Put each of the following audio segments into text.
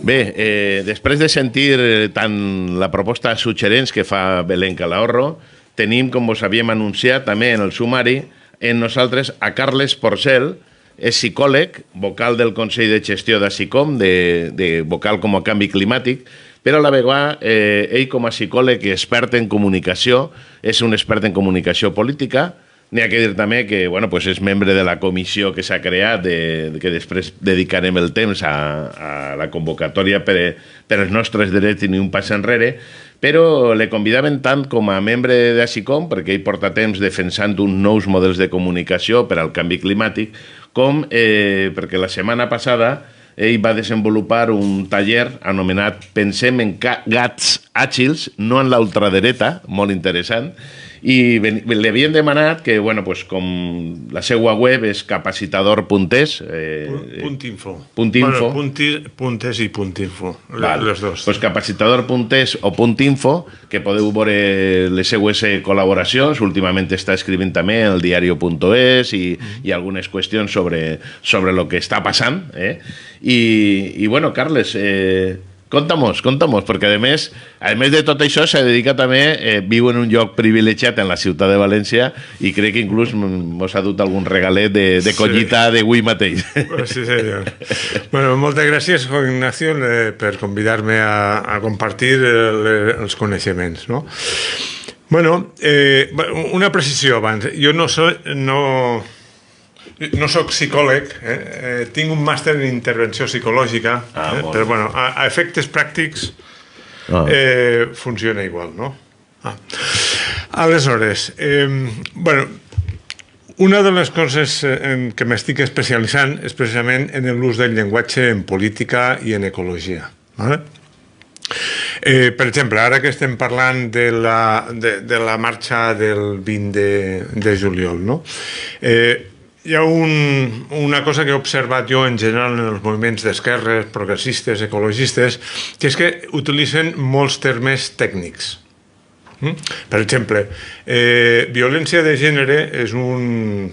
Bé, després de sentir tant la proposta de suggerents que fa Belén Calahorro, tenim, com vos havíem anunciat també en el sumari, en nosaltres a Carles Porcel, és psicòleg, vocal del Consell de Gestió d'ASICOM, de vocal com a canvi climàtic, però a la vegada ell com a psicòleg i expert en comunicació, és un expert en comunicació política. N'hi ha que dir també que és membre de la comissió que s'ha creat, que després dedicarem el temps a la convocatòria per als nostres drets i ni un pas enrere, però le convidaven tant com a membre d'ASICOM, perquè ell porta temps defensant uns nous models de comunicació per al canvi climàtic, com perquè la setmana passada ell va desenvolupar un taller anomenat Pensem en gats àgils, no en la ultradereta, molt interessant, i li havien demanat que, com la seva web és capacitador.es... .info. .info. .es i .info, les dos. Pues capacitador.es o .info, que podeu veure les seues col·laboracions. Últimament està escrivint també el diario.es i algunes qüestions sobre el que està passant. I Carles... Conta-mos, perquè a més de tot això se dedica també, viu en un lloc privilegiat en la ciutat de València i crec que inclús mos ha dut algun regalet de collita d'avui mateix. Sí, senyor. Moltes gràcies, Juan Ignacio, per convidar-me a compartir els coneixements. Una precisió abans. Jo no soc psicòleg, tinc un màster en intervenció psicològica, però a efectes pràctics funciona igual, no? Aleshores, una de les coses en què m'estic especialitzant és precisament en l'ús del llenguatge en política i en ecologia. Per exemple, ara que estem parlant de la marxa del 20 de juliol, no? Hi ha una cosa que he observat jo en general en els moviments d'esquerres, progressistes, ecologistes, que és que utilitzen molts termes tècnics. Per exemple, violència de gènere és un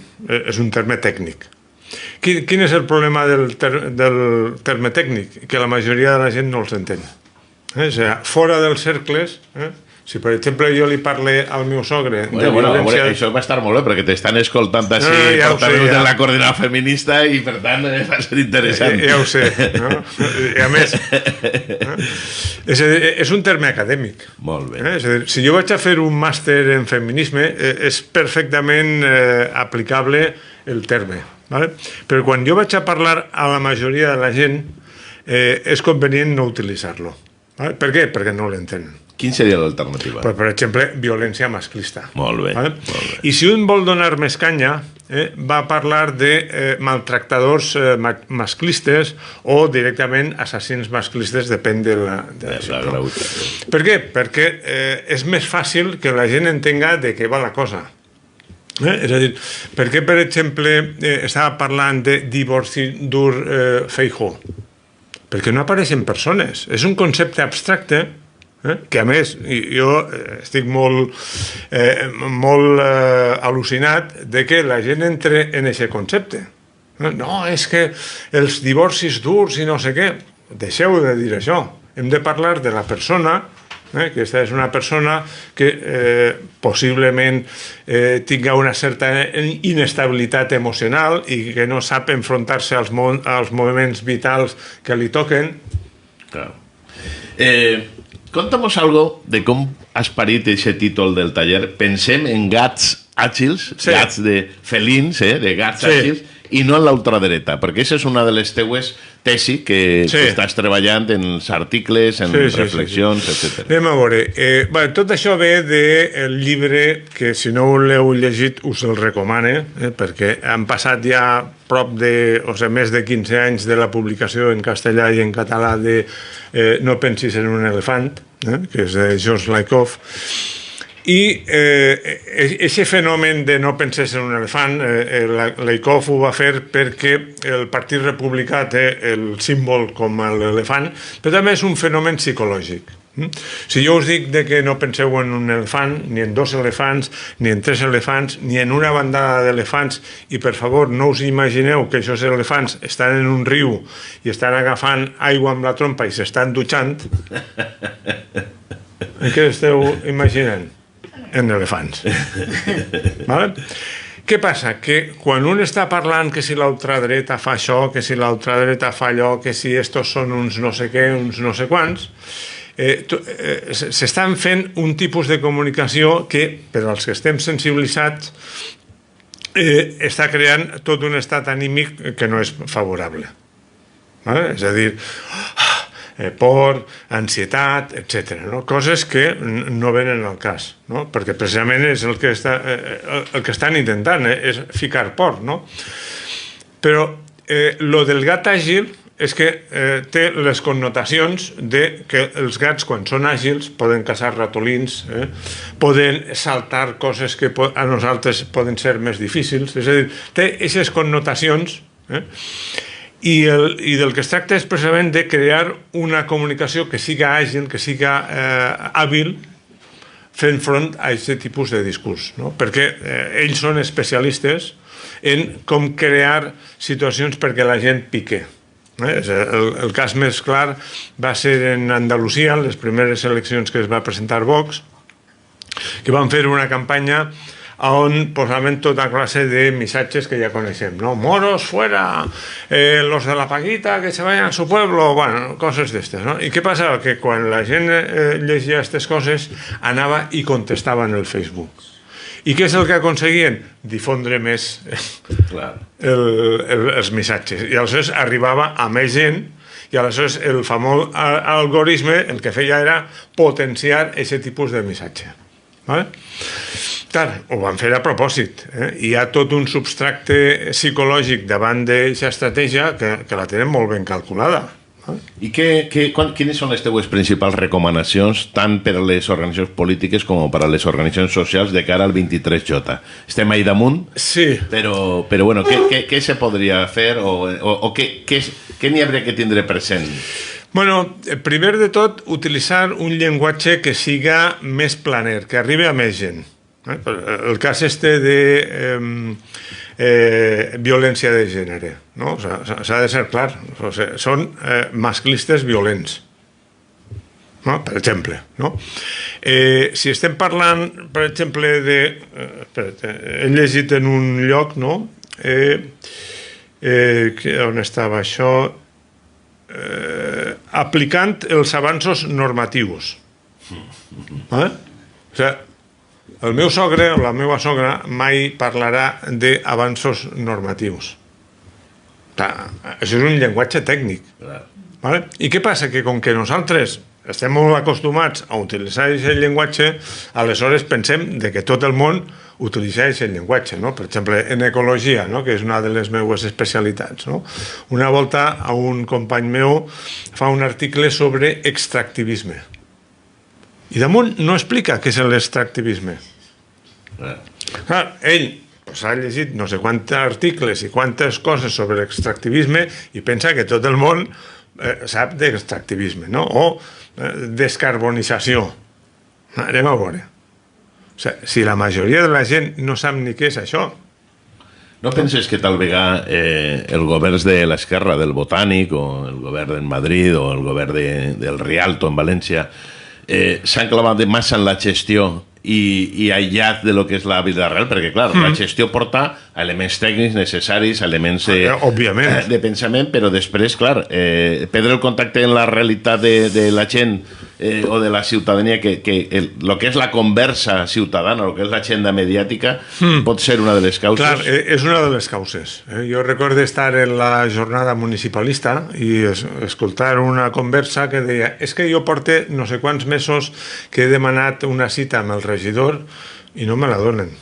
terme tècnic. Quin és el problema del terme tècnic? Que la majoria de la gent no els entén. O sigui, fora dels cercles... Si, per exemple, jo li parle al meu sogre de violència... Això va estar molt bé, perquè t'estan escoltant així portaveus de la coordinada feminista i, per tant, va ser interessant. Ja ho sé. I, a més, és un terme acadèmic. Molt bé. És a dir, si jo vaig a fer un màster en feminisme, és perfectament aplicable el terme. Però quan jo vaig a parlar a la majoria de la gent, és convenient no utilitzar-lo. Per què? Perquè no l'entenen. Quin seria l'alternativa? Per exemple, violència masclista. Molt bé. I si un vol donar més canya, va parlar de maltractadors masclistes o directament assassins masclistes, depèn de la situació. Per què? Perquè és més fàcil que la gent entenga de què va la cosa. És a dir, per què, per exemple, estava parlant de divorci dur Feijóo? Perquè no apareixen persones. És un concepte abstracte que, a més, jo estic molt al·lucinat de que la gent entre en aquest concepte. No, és que els divorcis durs i no sé què. Deixeu de dir això. Hem de parlar de la persona, que aquesta és una persona que possiblement tinga una certa inestabilitat emocional i que no sap enfrontar-se als moviments vitals que li toquen. Clar. Conta'm algo de com has parit aquest títol del taller. Pensem en gats àgils, gats de felins, de gats àgils, i no en la ultradereta, perquè aquesta és una de les teues tesis que estàs treballant en els articles, en reflexions, etc. Anem a veure. Tot això ve del llibre que, si no l'heu llegit, us el recomane, perquè han passat ja més de 15 anys de la publicació en castellà i en català de No pensis en un elefant, que és de George Lakoff. I aquest fenomen de no pensar en un elefant, Lakoff ho va fer perquè el Partit Republicà té el símbol com l'elefant, però també és un fenomen psicològic. Si jo us dic que no penseu en un elefant, ni en 2 elefants, ni en 3 elefants, ni en una bandada d'elefants, i per favor no us imagineu que aquests elefants estan en un riu i estan agafant aigua amb la trompa i s'estan dutxant, en què esteu imaginant? En elefants. Vale? Què passa? Que quan un està parlant que si l'ultradreta fa això, que si l'ultradreta fa allò, que si estos són uns no sé què, uns no sé quants, s'estan fent un tipus de comunicació que, per als que estem sensibilitzats, està creant tot un estat anímic que no és favorable. És a dir, por, ansietat, etc. Coses que no venen al cas, perquè precisament és el que estan intentant, és ficar por. Però lo del gat àgil és que té les connotacions de que els gats, quan són àgils, poden caçar ratolins, poden saltar coses que a nosaltres poden ser més difícils, és a dir, té aquestes connotacions, i del que es tracta és precisament de crear una comunicació que siga àgil, que siga hàbil, fent front a aquest tipus de discurs, perquè ells són especialistes en com crear situacions perquè la gent pique. El cas més clar va ser en Andalusia, les primeres eleccions que es va presentar Vox, que van fer una campanya on posaven tota classe de missatges que ja coneixem, moros fuera, los de la Paquita que se vayan a su pueblo, bueno, coses d'estes. I què passava? Que quan la gent llegia aquestes coses anava i contestava en el Facebook. I què és el que aconseguien? Difondre més els missatges. I aleshores arribava a més gent i aleshores el famós algoritme el que feia era potenciar aquest tipus de missatge. Clar, ho van fer a propòsit. Hi ha tot un substracte psicològic davant d'aquesta estratègia que la tenen molt ben calculada. I quines són les teves principals recomanacions tant per a les organitzacions polítiques com per a les organitzacions socials de cara al 23J? Estem ahí damunt, sí. Però bueno, què se podria fer o què n'hi hauria que tindre present? Bueno, primer de tot, utilitzar un llenguatge que siga més planer, que arribi a més gent. El cas de violència de gènere, s'ha de ser clar, són masclistes violents, per exemple. Si estem parlant, per exemple, he llegit en un lloc, on estava això, aplicant els avanços normatius. O sigui, el meu sogre o la meva sogra mai parlarà d'avanços normatius. Això és un llenguatge tècnic. I què passa? Que com que nosaltres estem molt acostumats a utilitzar aquest llenguatge, aleshores pensem que tot el món utilitza aquest llenguatge. Per exemple, en ecologia, que és una de les meves especialitats. Una volta a un company meu fa un article sobre extractivisme. I damunt no explica què és l'extractivisme. Ell ha llegit no sé quants articles i quantes coses sobre l'extractivisme i pensa que tot el món sap d'extractivisme, o descarbonització. Anem a veure. Si la majoria de la gent no sap ni què és això. No penses que tal vegada els governs de l'esquerra, del Botànic, o el govern en Madrid, o el govern del Rialto en València, s'han clavat massa en la gestió i aïllat de lo que és la vida real, perquè clar, la gestió porta a elements tècnics necessaris, a elements de pensament, però després, clar, perdre el contacte en la realitat de la gent o de la ciutadania, que el que és la conversa ciutadana, el que és l'agenda mediàtica, pot ser una de les causes. Clar, és una de les causes. Jo recordo estar en la jornada municipalista i escoltar una conversa que deia és que jo porto no sé quants mesos que he demanat una cita amb el regidor i no me la donen.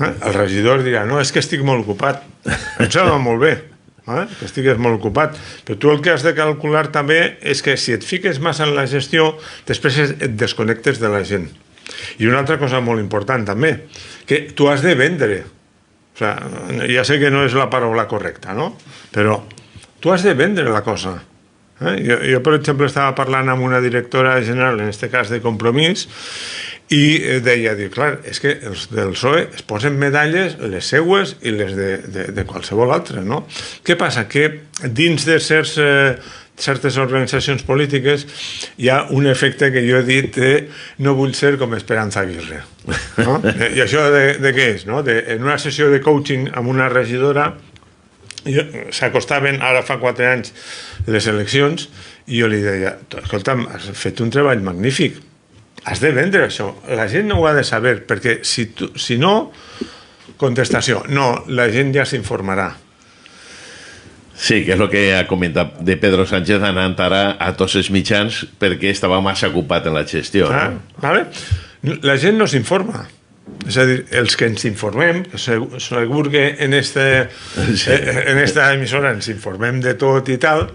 El regidor dirà, no, és que estic molt ocupat. Em sembla molt bé que estigues molt ocupat, però tu el que has de calcular també és que si et fiques massa en la gestió, després et desconnectes de la gent. I una altra cosa molt important també, que tu has de vendre. O sigui, ja sé que no és la paraula correcta, no? Però tu has de vendre la cosa. Jo, per exemple, estava parlant amb una directora general, en aquest cas de Compromís, i deia, clar, és que els del PSOE es posen medalles, les seues i les de qualsevol altre, no? Què passa? Que dins de certes organitzacions polítiques hi ha un efecte que jo he dit de no vull ser com Esperanza Aguirre, no? I això de què és? No? En una sessió de coaching amb una regidora s'acostaven, ara fa 4 anys, les eleccions, i jo li deia, escolta'm, has fet un treball magnífic, has de vendre això, la gent no ho ha de saber, perquè si no, contestació, no, la gent ja s'informarà. Sí, que és el que ha comentat de Pedro Sánchez anant ara a tots els mitjans perquè estava massa ocupat en la gestió. Vale? La gent no s'informa. És a dir, els que ens informem, segur que en esta emissora ens informem de tot i tal,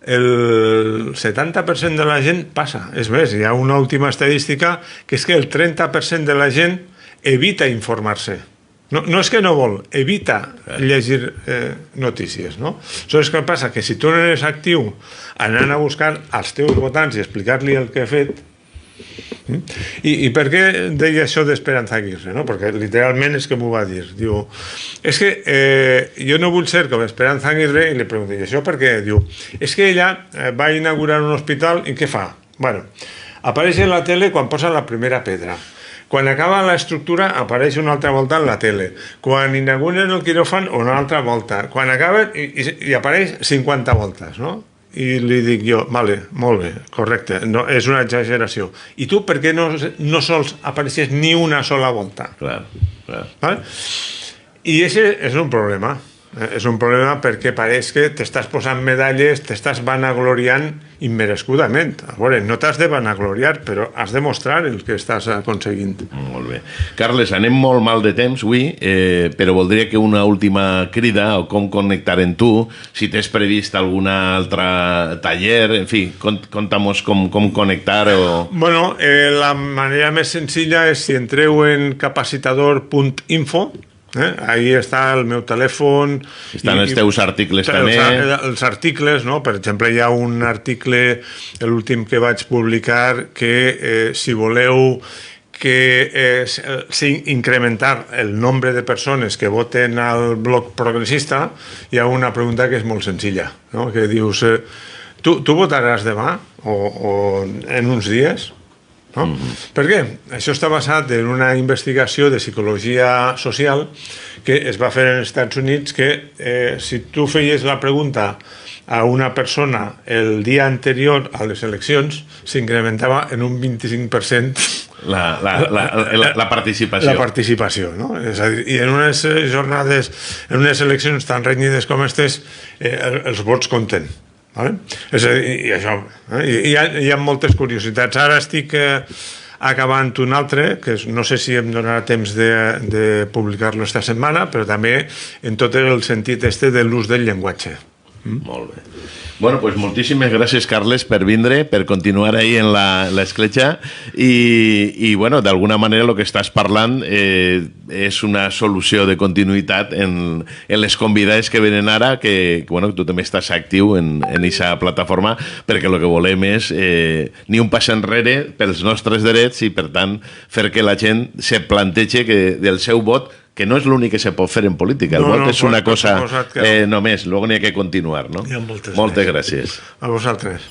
el 70% de la gent passa. És més, hi ha una última estadística que és que el 30% de la gent evita informar-se. No és que no vol, evita llegir notícies, no? Aleshores, què passa? Que si tu no eres actiu anant a buscar els teus votants i explicar-li el que ha fet. I per què deia això d'Esperanza Aguirre? No? Perquè literalment és que m'ho va dir. Diu, és que jo no vull ser com Esperanza Aguirre, i li pregunto, i això per què? Diu, és que ella va inaugurar un hospital i què fa? Bueno, apareix en la tele quan posa la primera pedra. Quan acaba l'estructura apareix una altra volta en la tele. Quan inauguren el quiròfan, una altra volta. Quan acaba i apareix 50 voltes, no? I li dic jo, vale, molt bé, correcte, no, és una exageració. I tu per què no sols apareixes ni una sola volta? Clar. Vale? I aquest és un problema. És un problema perquè pareix que t'estàs posant medalles, t'estàs vanagloriant immerescudament. A veure, no t'has de vanagloriar, però has de mostrar el que estàs aconseguint. Molt bé. Carles, anem molt mal de temps avui, però voldria que una última crida o com connectar en tu, si tens previst algun altre taller, en fi, conta'm com connectar o... Bueno, la manera més senzilla és si entreu en capacitador.info. Ahí està el meu telèfon. Estan els teus articles també. Els articles, no? Per exemple, hi ha un article, l'últim que vaig publicar, que si voleu incrementar el nombre de persones que voten al bloc progressista, hi ha una pregunta que és molt senzilla, no? Que dius, tu votaràs demà o en uns dies? No? Per què? Això està basat en una investigació de psicologia social que es va fer als Estats Units, que si tu feies la pregunta a una persona el dia anterior a les eleccions s'incrementava en un 25% la participació. La participació, no? És a dir, i en unes jornades, en unes eleccions tan renyides com aquestes, els vots compten. Vale? És a dir, i això, hi ha moltes curiositats. Ara estic acabant un altre, que no sé si em donarà temps de publicar-lo esta setmana, però també en tot el sentit de l'ús del llenguatge. Molt bé. Bueno, pues moltíssimes gràcies, Carles, per vindre, per continuar ahí en l'escletxa i bueno, d'alguna manera el que estàs parlant és una solució de continuïtat en les convidades que venen ara, que bueno, tu també estàs actiu en aquesta plataforma, perquè el que volem és ni un pas enrere pels nostres drets i, per tant, fer que la gent se plantegi que del seu vot, que no és l'únic que se pot fer en política. El vot és una cosa només, luego n'hi ha que continuar, no? Moltes gràcies. A vosaltres.